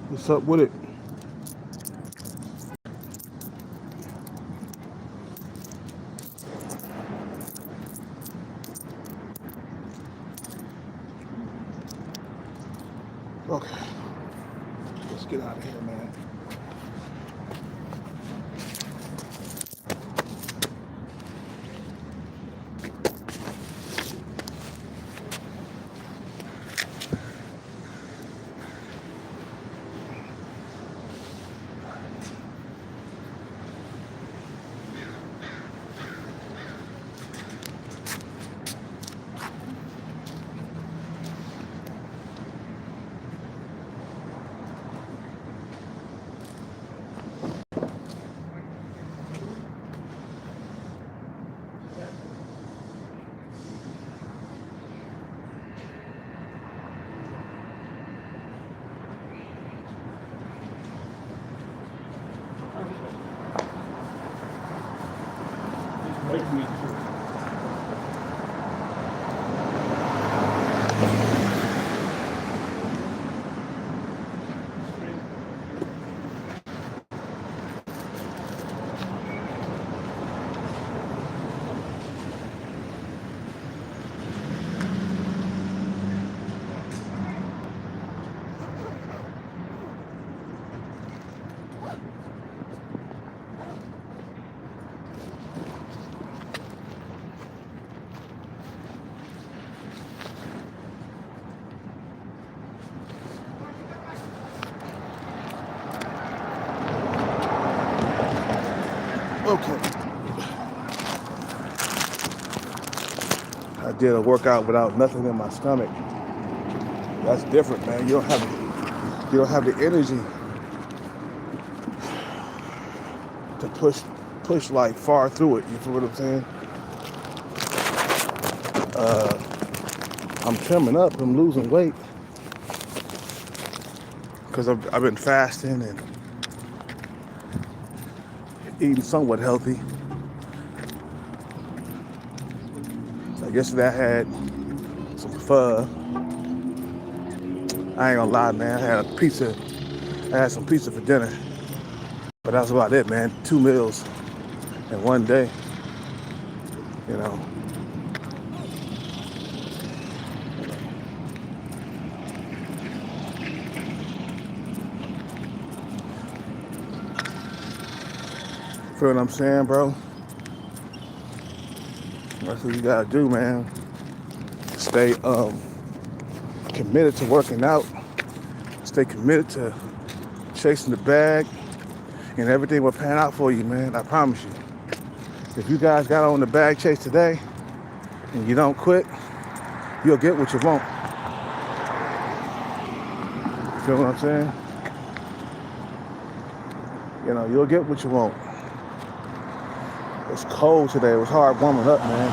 What's up with it? Okay, let's get out of here, man. Okay, I did a workout without nothing in my stomach. That's different, man. You don't have the energy to push like far through it. You feel what I'm saying? I'm trimming up. I'm losing weight because I've been fasting and eating somewhat healthy. Like yesterday I had some pho. I ain't gonna lie, man. I had some pizza for dinner. But that's about it, man. 2 meals in one day. You know. Feel what I'm saying, bro? That's what you gotta do, man. Stay committed to working out. Stay committed to chasing the bag, and everything will pan out for you, man. I promise you. If you guys got on the bag chase today and you don't quit, you'll get what you want. You feel what I'm saying? You know, you'll get what you want. It's cold today. It was hard warming up, man.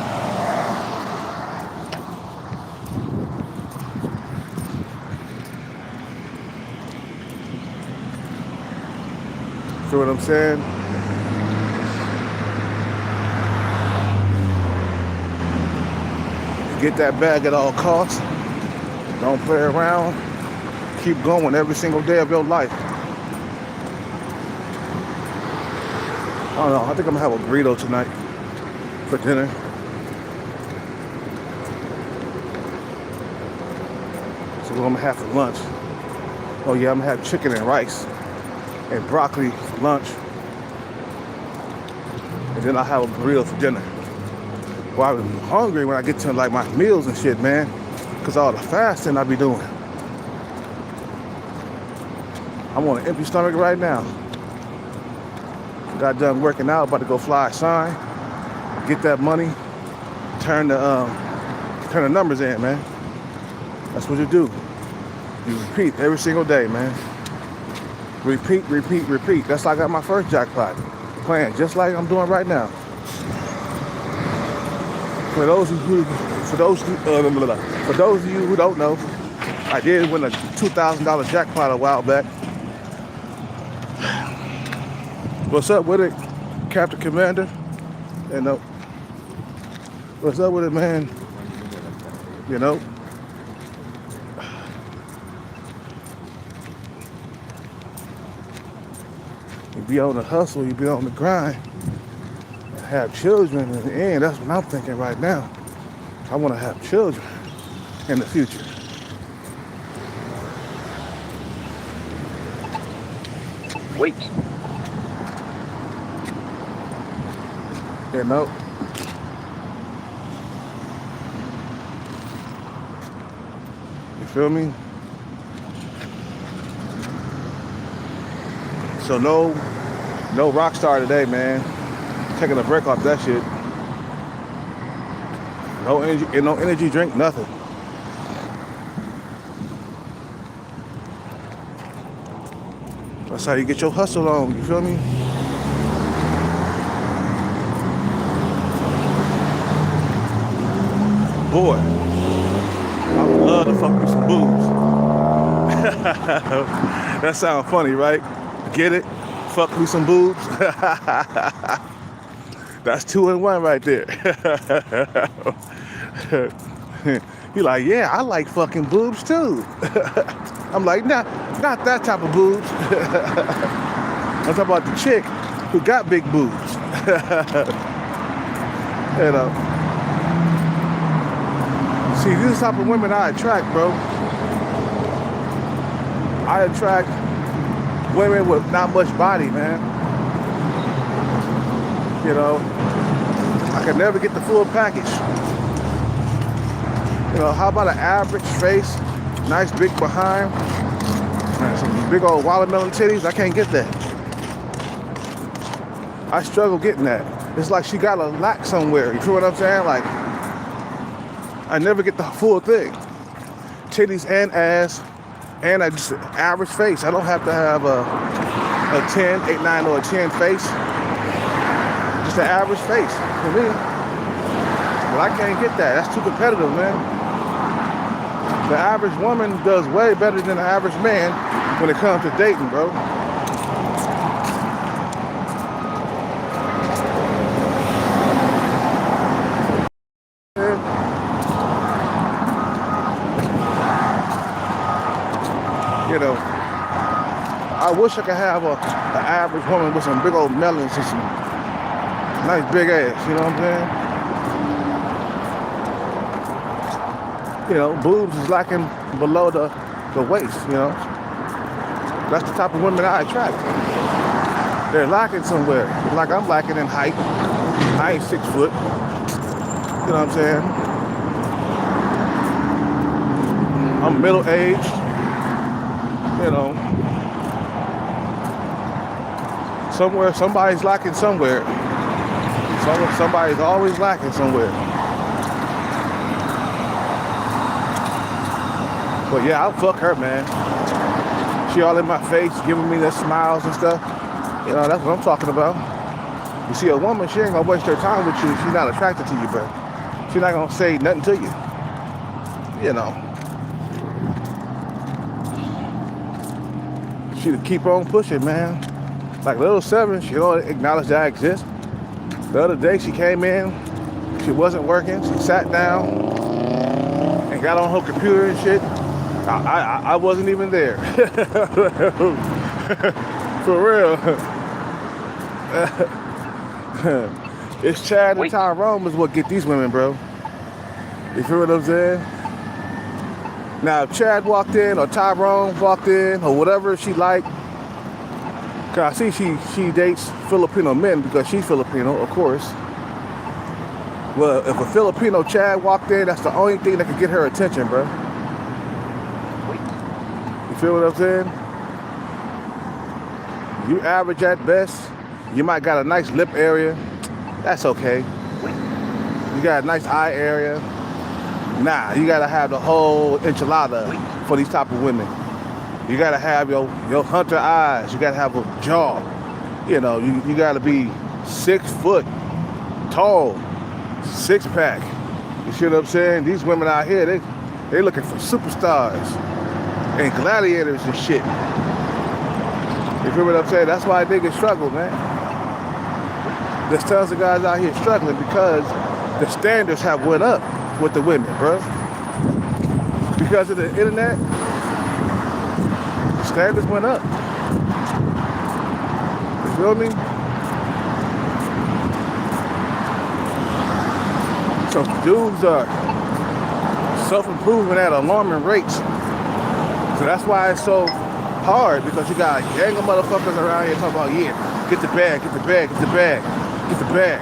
Feel what I'm saying? Get that bag at all costs. Don't play around. Keep going every single day of your life. I don't know. I think I'm gonna have a burrito tonight for dinner. So what I'm gonna have for lunch. Oh yeah, I'm gonna have chicken and rice and broccoli for lunch. And then I'll have a burrito for dinner. Well, I'm hungry when I get to like my meals and shit, man. Cause all the fasting I be doing. I'm on an empty stomach right now. Got done working out, about to go fly a sign, get that money, turn the numbers in, man. That's what you do. You repeat every single day, man. Repeat, repeat, repeat. That's like I got my first jackpot, playing just like I'm doing right now. For those of you who don't know, I did win a $2,000 jackpot a while back. What's up with it, Captain Commander? You know, what's up with it, man? You know, You be on the hustle, you be on the grind, have children in the end. That's what I'm thinking right now. I want to have children in the future. Wait. You know? You feel me? So no rock star today, man. Taking a break off that shit. No energy drink, nothing. That's how you get your hustle on, you feel me? Boy, I would love to fuck with some boobs. That sounds funny, right? Get it? Fuck me some boobs. That's 2 in 1 right there. He like, yeah, I like fucking boobs too. I'm like, not that type of boobs. I'm talking about the chick who got big boobs. You know. See, these are the type of women I attract, bro. I attract women with not much body, man. You know, I can never get the full package. You know, how about an average face, nice big behind, and some big old watermelon titties? I can't get that. I struggle getting that. It's like she got a lack somewhere. You feel what I'm saying? Like, I never get the full thing. Titties and ass, and I just average face. I don't have to have a 10, 8, 9, or a 10 face. Just an average face for me. But I can't get that. That's too competitive, man. The average woman does way better than the average man when it comes to dating, bro. You know, I wish I could have an average woman with some big old melons and some nice big ass, you know what I'm saying? You know, boobs is lacking below the waist, you know. That's the type of women I attract. They're lacking somewhere. Like I'm lacking in height. I ain't 6 foot. You know what I'm saying? I'm middle-aged. You know, somewhere, somebody's lacking somewhere. Somebody's always lacking somewhere. But yeah, I'll fuck her, man. She all in my face, giving me the smiles and stuff. You know, that's what I'm talking about. You see, a woman, she ain't gonna waste her time with you if she's not attracted to you, bro. She's not gonna say nothing to you. You know. She'd keep on pushing, man. Like Little Seven, she don't acknowledge that I exist. The other day she came in, she wasn't working, she sat down and got on her computer and shit. I wasn't even there. For real. It's Chad and Tyrone is what get these women, bro. You feel what I'm saying? Now, if Chad walked in or Tyrone walked in or whatever she liked, cause I see she dates Filipino men because she's Filipino, of course. Well, if a Filipino Chad walked in, that's the only thing that could get her attention, bro. You feel what I'm saying? You average at best. You might got a nice lip area. That's okay. You got a nice eye area. Nah, you gotta have the whole enchilada for these type of women. You gotta have your hunter eyes. You gotta have a jaw. You know, you gotta be 6 foot tall, 6-pack. You see what I'm saying? These women out here, they looking for superstars and gladiators and shit. You feel what I'm saying? That's why niggas struggle, man. There's tons of guys out here struggling because the standards have went up with the women, bro. Because of the internet, the standards went up. You feel me? So dudes are self-improving at alarming rates. So that's why it's so hard, because you got a gang of motherfuckers around here talking about, yeah, get the bag, get the bag, get the bag, get the bag.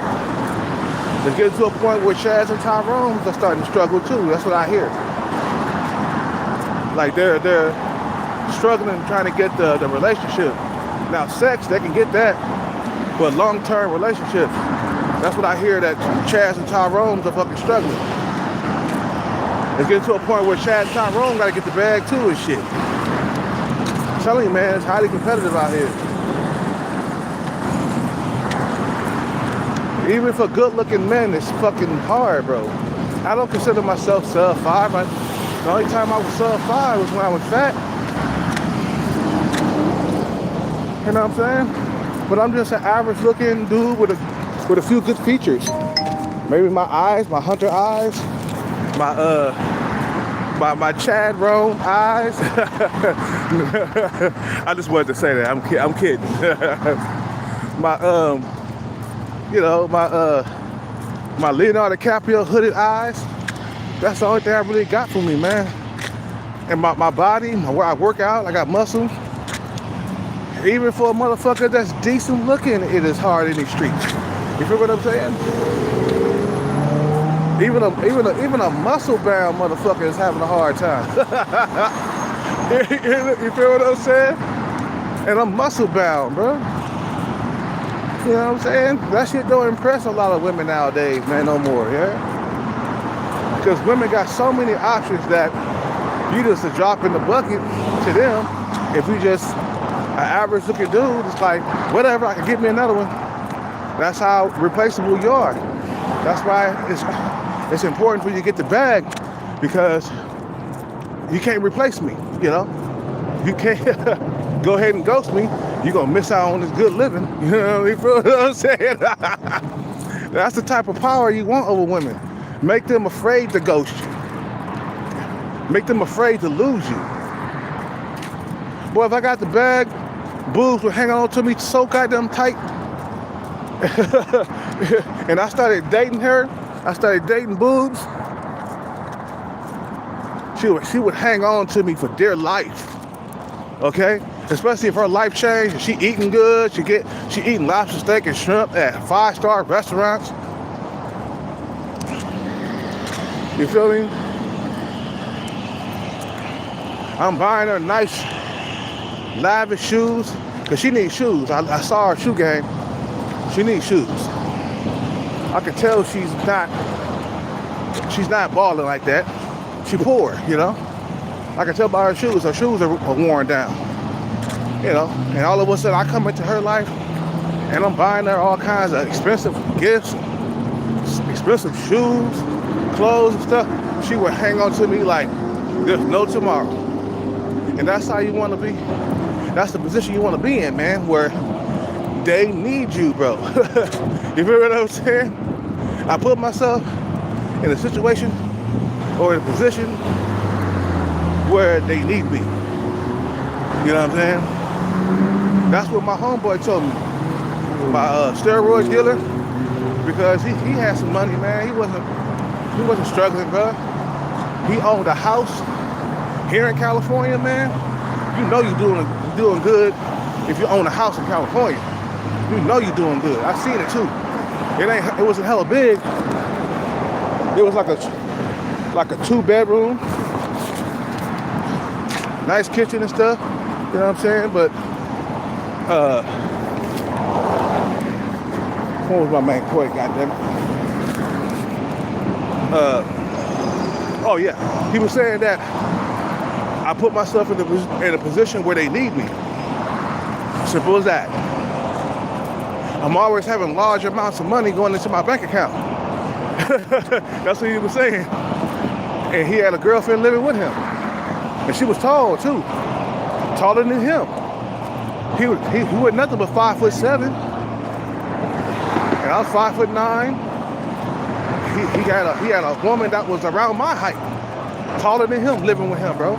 It's getting to a point where Chaz and Tyrone's are starting to struggle too. That's what I hear. Like they're struggling trying to get the relationship. Now sex, they can get that, but long-term relationships, that's what I hear that Chaz and Tyrone's are fucking struggling. It's getting to a point where Chaz and Tyrone gotta get the bag too and shit. I'm telling you, man, it's highly competitive out here. Even for good-looking men, it's fucking hard, bro. I don't consider myself sub 5. The only time I was sub 5 was when I was fat. You know what I'm saying? But I'm just an average-looking dude with a few good features. Maybe my eyes, my hunter eyes, my Chad Roan eyes. I just wanted to say that. I'm kidding. My Leonardo DiCaprio hooded eyes. That's the only thing I really got for me, man. And my body, where I work out, I got muscle. Even for a motherfucker that's decent looking, it is hard in these streets. You feel what I'm saying? Even a muscle-bound motherfucker is having a hard time. You feel what I'm saying? And I'm muscle-bound, bro. You know what I'm saying? That shit don't impress a lot of women nowadays, man, no more, yeah? Because women got so many options that you just a drop in the bucket to them. If you just an average looking dude, it's like, whatever, I can get me another one. That's how replaceable you are. That's why it's important for you to get the bag, because you can't replace me, you know? You can't go ahead and ghost me. You're going to miss out on this good living. You know what I'm saying? That's the type of power you want over women. Make them afraid to ghost you. Make them afraid to lose you. Boy, if I got the bag, boobs would hang on to me so goddamn tight. And I started dating her. I started dating boobs. She would hang on to me for dear life. Okay? Especially if her life changed, she eating good, she eating lobster steak and shrimp at 5-star restaurants. You feel me? I'm buying her nice, lavish shoes, because she needs shoes. I saw her shoe game. She needs shoes. I can tell she's not balling like that. She poor, you know? I can tell by her shoes. Her shoes are worn down. You know, and all of a sudden I come into her life and I'm buying her all kinds of expensive gifts, expensive shoes, clothes and stuff. She would hang on to me like there's no tomorrow. And that's how you want to be. That's the position you want to be in, man, where they need you, bro. You feel what I'm saying? I put myself in a situation or in a position where they need me. You know what I'm saying? That's what my homeboy told me. My steroid dealer, because he had some money, man. He wasn't struggling, bro. He owned a house here in California, man. You know you're doing good if you own a house in California. You know you're doing good. I seen it too. It wasn't hella big. It was like a 2-bedroom, nice kitchen and stuff. You know what I'm saying? But what was my main point, goddammit? Oh yeah, he was saying that I put myself in a position where they need me. Simple as that. I'm always having large amounts of money going into my bank account. That's what he was saying. And he had a girlfriend living with him, and she was tall too, taller than him. He was nothing but 5'7", and I was 5'9". He had a woman that was around my height, taller than him, living with him, bro.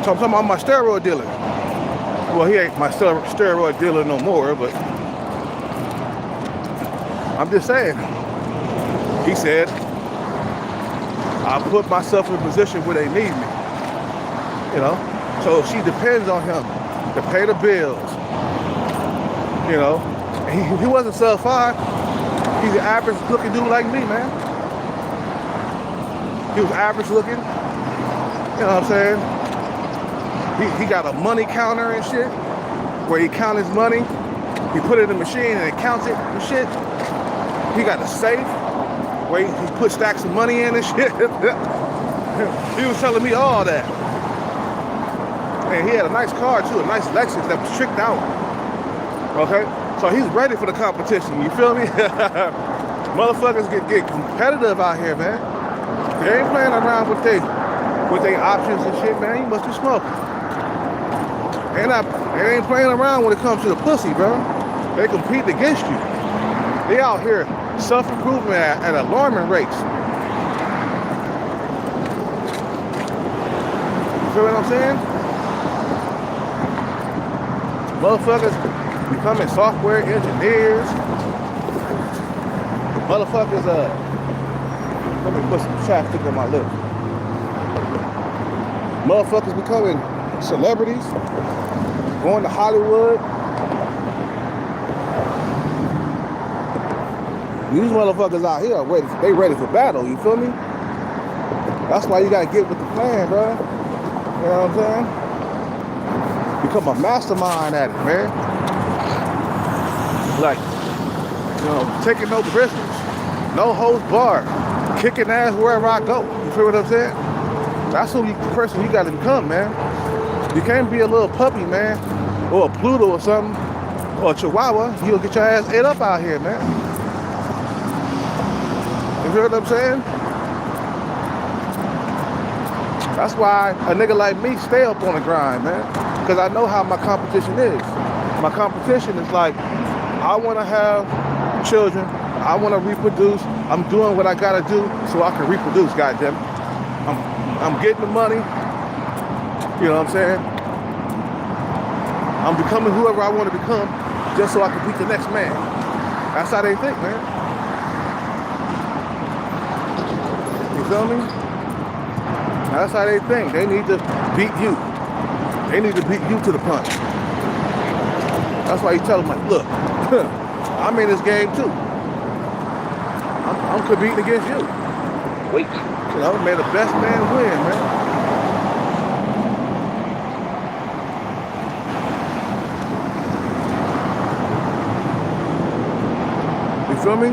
So I'm talking about my steroid dealer. Well, he ain't my steroid dealer no more, but I'm just saying. He said, I put myself in a position where they need me. You know? So she depends on him to pay the bills. You know? And he wasn't sub 5. He's an average looking dude like me, man. He was average looking. You know what I'm saying? He got a money counter and shit, where he counts his money. He put it in the machine and it counts it and shit. He got a safe where he put stacks of money in and shit. He was telling me all that. And he had a nice car too, a nice Lexus that was tricked out. Okay? So he's ready for the competition, you feel me? Motherfuckers get competitive out here, man. They ain't playing around with their options and shit, man. You must be smoking. They ain't playing around when it comes to the pussy, bro. They compete against you. They out here self-improvement at alarming rates. You feel what I'm saying? Motherfuckers becoming software engineers. Motherfuckers, let me put some chapstick on my lip. Motherfuckers becoming celebrities, going to Hollywood. These motherfuckers out here are ready for battle, you feel me? That's why you gotta get with the plan, bro. You know what I'm saying? Become a mastermind at it, man. Like, you know, taking no prisoners, no holds barred, kicking ass wherever I go. You feel what I'm saying? That's the person you gotta become, man. You can't be a little puppy, man, or a Pluto or something, or a Chihuahua. You'll get your ass ate up out here, man. You feel what I'm saying? That's why a nigga like me stay up on the grind, man. Because I know how my competition is. My competition is like, I want to have children. I want to reproduce. I'm doing what I got to do so I can reproduce, goddamn. I'm getting the money. You know what I'm saying? I'm becoming whoever I want to become just so I can beat the next man. That's how they think, man. You feel me? That's how they think. They need to beat you. They need to beat you to the punch. That's why you tell them, like, look, I'm in this game too. I'm competing against you. Wait. You know, may the best man win, man. You feel me?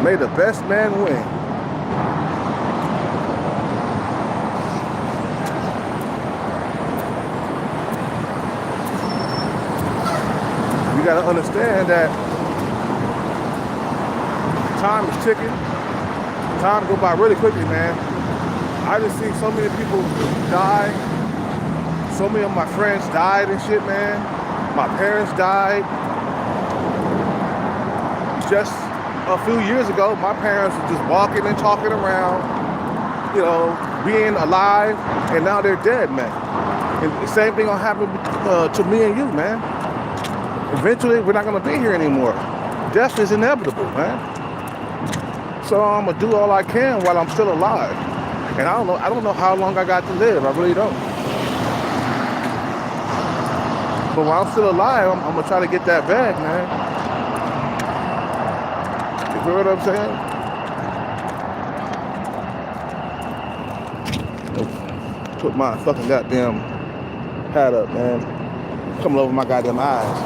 May the best man win. You gotta understand that time is ticking. Time go by really quickly, man. I just see so many people die. So many of my friends died and shit, man. My parents died. Just a few years ago, my parents were just walking and talking around, you know, being alive, and now they're dead, man. And the same thing gonna happen to me and you, man. Eventually, we're not gonna be here anymore. Death is inevitable, man. So I'm gonna do all I can while I'm still alive. And I don't know how long I got to live. I really don't. But while I'm still alive, I'm gonna try to get that bag, man. You feel what I'm saying? Put my fucking goddamn hat up, man. Coming over my goddamn eyes.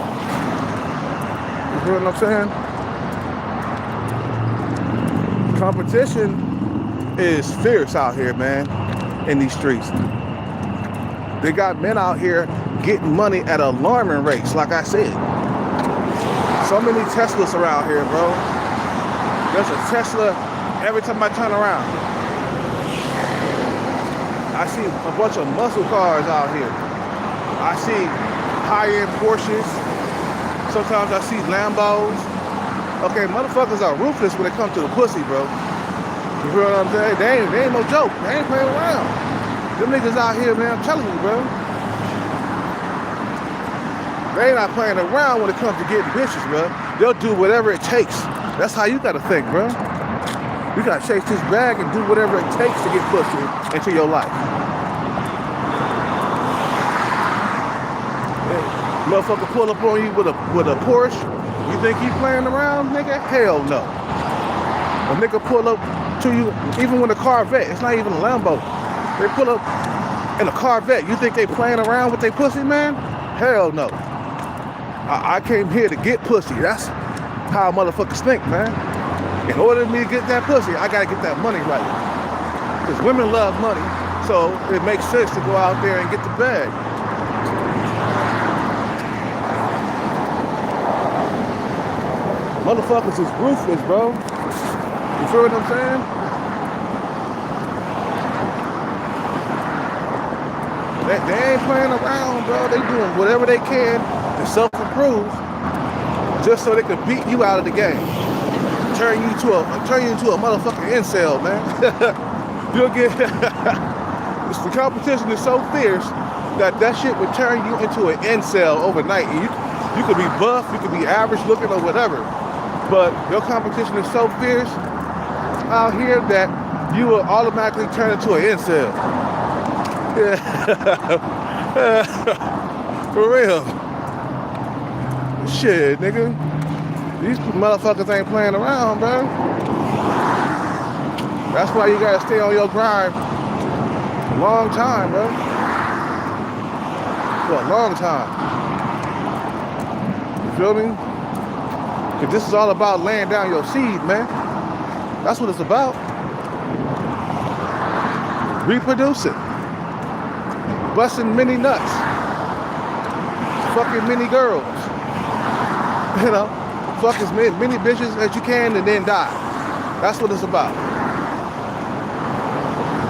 You feel what I'm saying? Competition is fierce out here, man, in these streets. They got men out here getting money at alarming rates, like I said. So many Teslas around here, bro. There's a Tesla every time I turn around. I see a bunch of muscle cars out here. I see high-end Porsches. Sometimes I see Lambos. Okay, motherfuckers are ruthless when it comes to the pussy, bro. You feel what I'm saying? They ain't no joke. They ain't playing around. Them niggas out here, man, I'm telling you, bro. They not playing around when it comes to getting bitches, bro. They'll do whatever it takes. That's how you gotta think, bro. You gotta chase this bag and do whatever it takes to get pussy into your life. Yeah. Motherfucker pull up on you with a Porsche. You think he playing around, nigga? Hell no. A nigga pull up to you, even with a Corvette. It's not even a Lambo. They pull up in a Corvette. You think they playing around with their pussy, man? Hell no. I came here to get pussy. That's how motherfuckers think, man. In order for me to get that pussy, I gotta get that money right. Because women love money, so it makes sense to go out there and get the bag. Motherfuckers is ruthless, bro. You feel what I'm saying? They ain't playing around, bro. They doing whatever they can to self-improve just so they can beat you out of the game. Turn you into a motherfucking incel, man. You'll get the competition is so fierce that shit would turn you into an incel overnight. And you could be buff, you could be average looking or whatever, but your competition is so fierce out here that you will automatically turn into an incel. For real. Shit, nigga. These motherfuckers ain't playing around, bro. That's why you gotta stay on your grind a long time, bro. For a long time. You feel me? Cause this is all about laying down your seed, man. That's what it's about. Reproducing. Busting many nuts. Fucking many girls. You know? Fuck as many bitches as you can and then die. That's what it's about.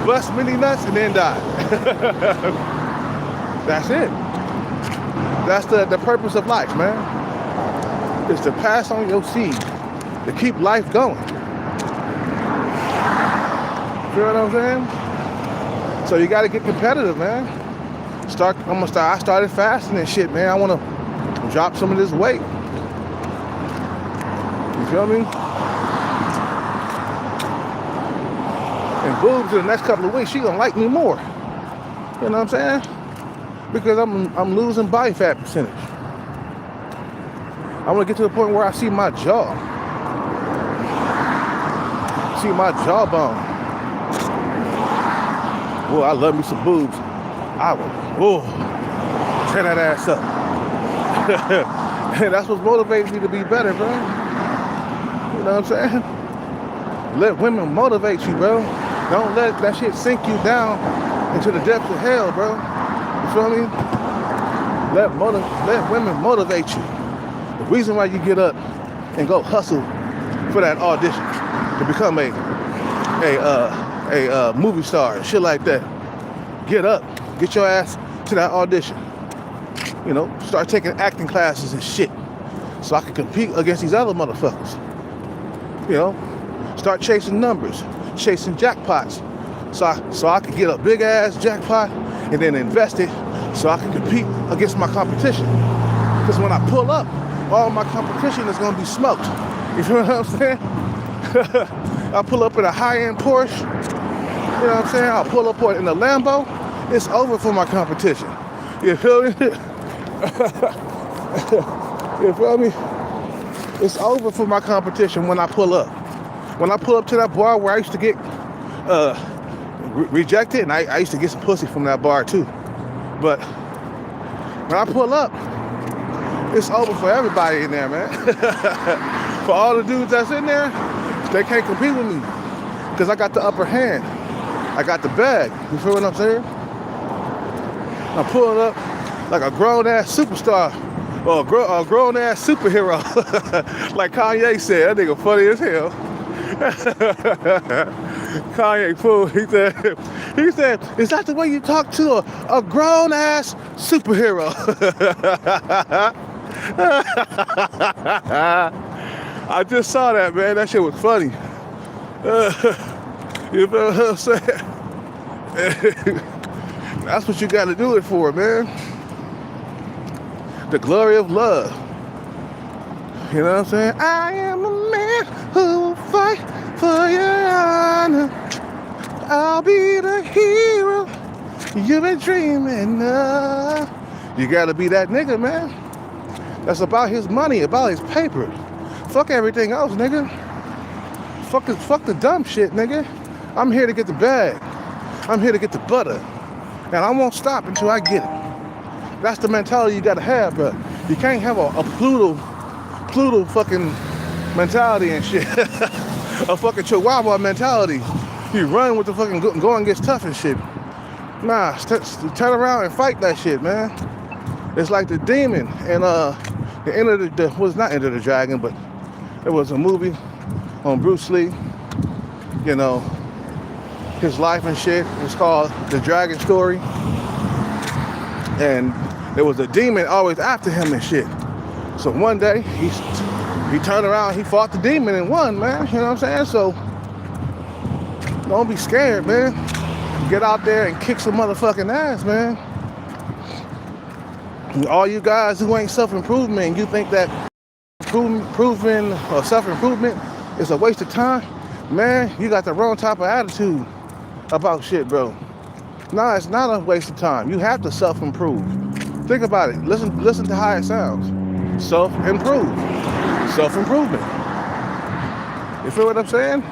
Bust many nuts and then die. That's it. That's the purpose of life, man. Is to pass on your seed. To keep life going. You know what I'm saying? So you gotta get competitive, man. I started fasting and shit, man. I wanna drop some of this weight. You feel me? And boobs in the next couple of weeks, she gonna like me more. You know what I'm saying? Because I'm losing body fat percentage. I wanna get to the point where I see my jaw. See my jawbone. Boy, I love me some boobs. I will, tear that ass up. That's what motivates me to be better, bro. You know what I'm saying? Let women motivate you, bro. Don't let that shit sink you down into the depths of hell, bro. You feel me? Let women motivate you. The reason why you get up and go hustle for that audition to become a movie star and shit like that. Get up, get your ass to that audition. You know, start taking acting classes and shit so I can compete against these other motherfuckers. You know, start chasing numbers, chasing jackpots so I can get a big ass jackpot and then invest it so I can compete against my competition. Because when I pull up, all my competition is gonna be smoked. You feel what I'm saying? I pull up in a high-end Porsche. You know what I'm saying? I'll pull up in a Lambo. It's over for my competition. You feel me? You feel me? It's over for my competition when I pull up. When I pull up to that bar where I used to get rejected, and I used to get some pussy from that bar too. But when I pull up, it's over for everybody in there, man. For all the dudes that's in there, they can't compete with me because I got the upper hand. I got the bag. You feel what I'm saying? I'm pulling up like a grown-ass superstar or a grown-ass superhero. Like Kanye said, that nigga funny as hell. Kanye fool, he said, is that the way you talk to a grown-ass superhero? I just saw that, man. That shit was funny. You know what I'm saying? That's what you got to do it for, man. the glory of love. You know what I'm saying? I am a man who will fight for your honor. I'll be the hero you've been dreaming of. You gotta be that nigga, man. That's about his money, about his paper. Fuck everything else, nigga. Fuck the dumb shit, nigga. I'm here to get the bag. I'm here to get the butter. And I won't stop until I get it. That's the mentality you gotta have, bro. You can't have a Pluto fucking mentality and shit. A fucking Chihuahua mentality. You run with the fucking go and gets tough and shit. Nah, turn around and fight that shit, man. It's like the demon and the end of the was not Enter the Dragon, but it was a movie on Bruce Lee. You know, his life and shit. It's called The Dragon Story. And there was a demon always after him and shit. So one day he turned around, he fought the demon and won, man. You know what I'm saying? So don't be scared, man. Get out there and kick some motherfucking ass, man. And all you guys who ain't self-improvement, you think that proving or self-improvement is a waste of time, man, you got the wrong type of attitude about shit, bro. Nah, it's not a waste of time. You have to self-improve. Think about it. Listen to how it sounds. Self-improve. Self-improvement. You feel what I'm saying?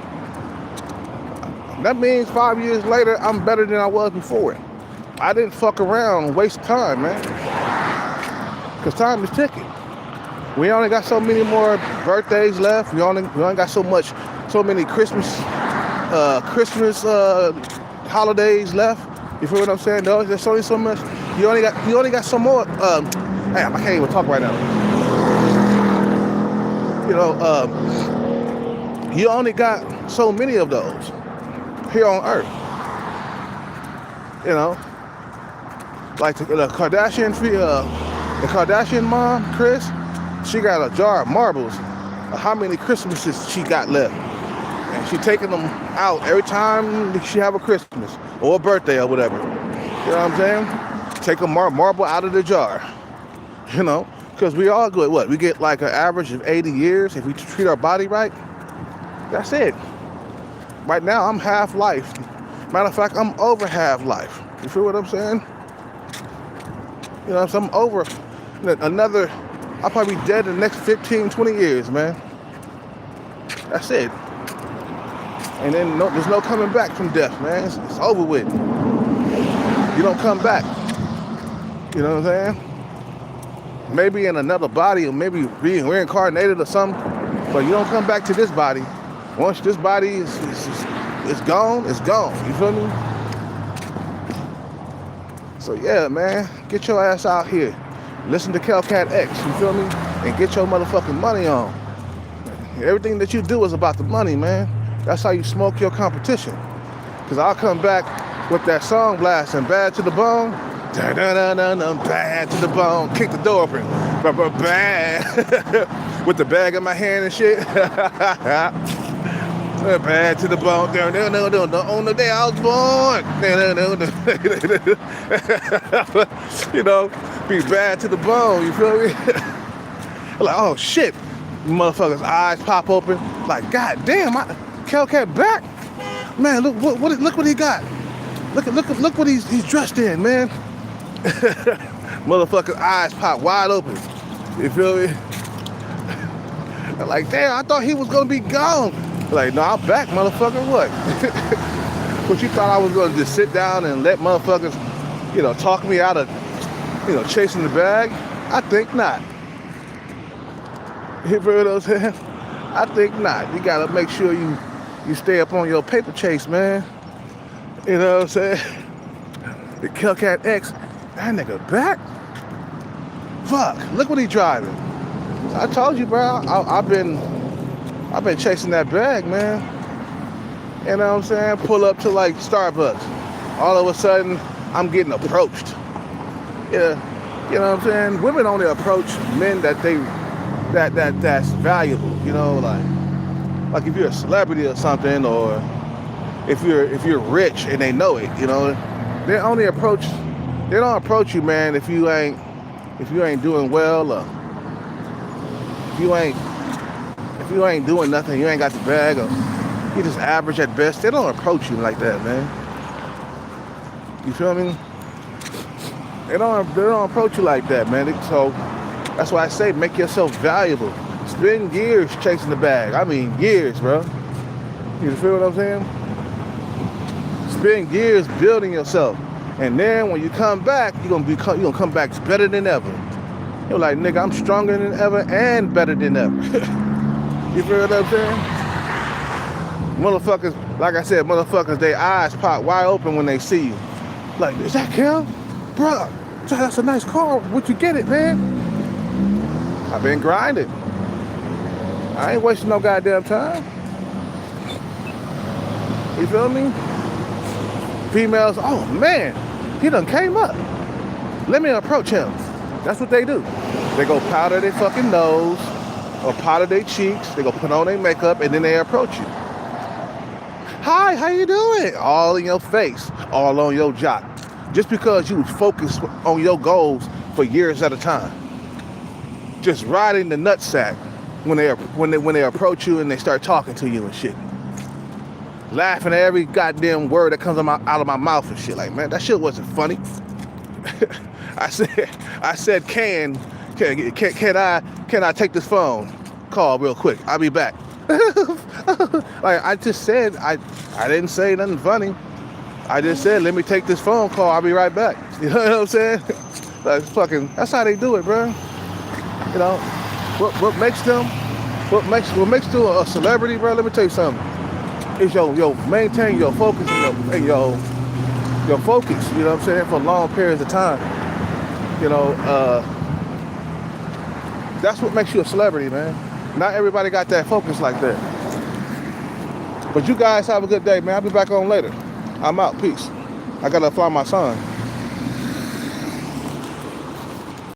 That means 5 years later, I'm better than I was before. I didn't fuck around and waste time, man. Because time is ticking. We only got so many more birthdays left. We only got so many Christmas holidays left. You feel what I'm saying? No, there's only so much. You only got some more. Damn, I can't even talk right now. You know, you only got so many of those here on Earth. You know, like the Kardashian mom, Kris, she got a jar of marbles of how many Christmases she got left. And she taking them out every time she have a Christmas or a birthday or whatever. You know what I'm saying? Take a marble out of the jar. You know, because we all good. What? We get like an average of 80 years if we treat our body right. That's it. Right now, I'm half life. Matter of fact, I'm over half life. You feel what I'm saying? You know, so I'm over another, I'll probably be dead in the next 15, 20 years, man. That's it. And then there's no coming back from death, man. It's over with. You don't come back. You know what I'm saying? Maybe in another body or maybe being reincarnated or something, but you don't come back to this body. Once this body is gone, it's gone. You feel me? So yeah, man, get your ass out here. Listen to Kelcat X, you feel me? And get your motherfucking money on. Everything that you do is about the money, man. That's how you smoke your competition. Cause I'll come back with that song blasting, Bad to the Bone. Bad to the bone. Kick the door open. Bad. With the bag in my hand and shit. Bad to the bone. On the day I was born. You know, be bad to the bone. You feel me? Like, oh shit. Motherfuckers' eyes pop open. Like, god damn, Kelcat back. Man, look what he got. Look what he's dressed in, man. Motherfuckers' eyes pop wide open. You feel me? Like, damn, I thought he was gonna be gone. Like, no, I'm back, motherfucker. What? What, you thought I was gonna just sit down and let motherfuckers, you know, talk me out of, you know, chasing the bag? I think not. You feel what I'm saying? I think not. You gotta make sure you stay up on your paper chase, man. You know what I'm saying? The Kelcat X, that nigga back? Fuck, look what he driving. I told you, bro, I've been chasing that bag, man. You know what I'm saying? Pull up to like Starbucks. All of a sudden, I'm getting approached. Yeah, you know what I'm saying? Women only approach men that's valuable, you know, like if you're a celebrity or something, or if you're rich and they know it, you know, they don't approach you, man, if you ain't if you ain't doing well, or if you ain't doing nothing, you ain't got the bag, or you just average at best, they don't approach you like that, man. You feel me? They don't approach you like that, man. So that's why I say make yourself valuable. Spend years chasing the bag. I mean years, bro. You feel what I'm saying? Spend years building yourself. And then when you come back, you're gonna come back better than ever. You're like, nigga, I'm stronger than ever and better than ever. You feel what I'm saying? Motherfuckers, like I said, motherfuckers, their eyes pop wide open when they see you. Like, is that Kel? Bruh, that's a nice car. Where'd you get it, man? I've been grinding. I ain't wasting no goddamn time. You feel me? Females, oh man, he done came up. Let me approach him. That's what they do. They go powder their fucking nose or powder their cheeks. They go put on their makeup and then they approach you. Hi, how you doing? All in your face, all on your jock. Just because you was focused on your goals for years at a time. Just riding the nutsack when they approach you and they start talking to you and shit. Laughing at every goddamn word that comes out of my mouth and shit. Like, man, that shit wasn't funny. I said, can I take this phone call real quick? I'll be back. Like I just said, I didn't say nothing funny. I just said, let me take this phone call. I'll be right back. You know what I'm saying? That's how they do it, bro. You know, what makes them a celebrity, bro? Let me tell you something. Is your maintain your focus and your focus. You know what I'm saying, for long periods of time. You know, that's what makes you a celebrity, man. Not everybody got that focus like that. But you guys have a good day, man. I'll be back on later. I'm out. Peace. I gotta fly my son.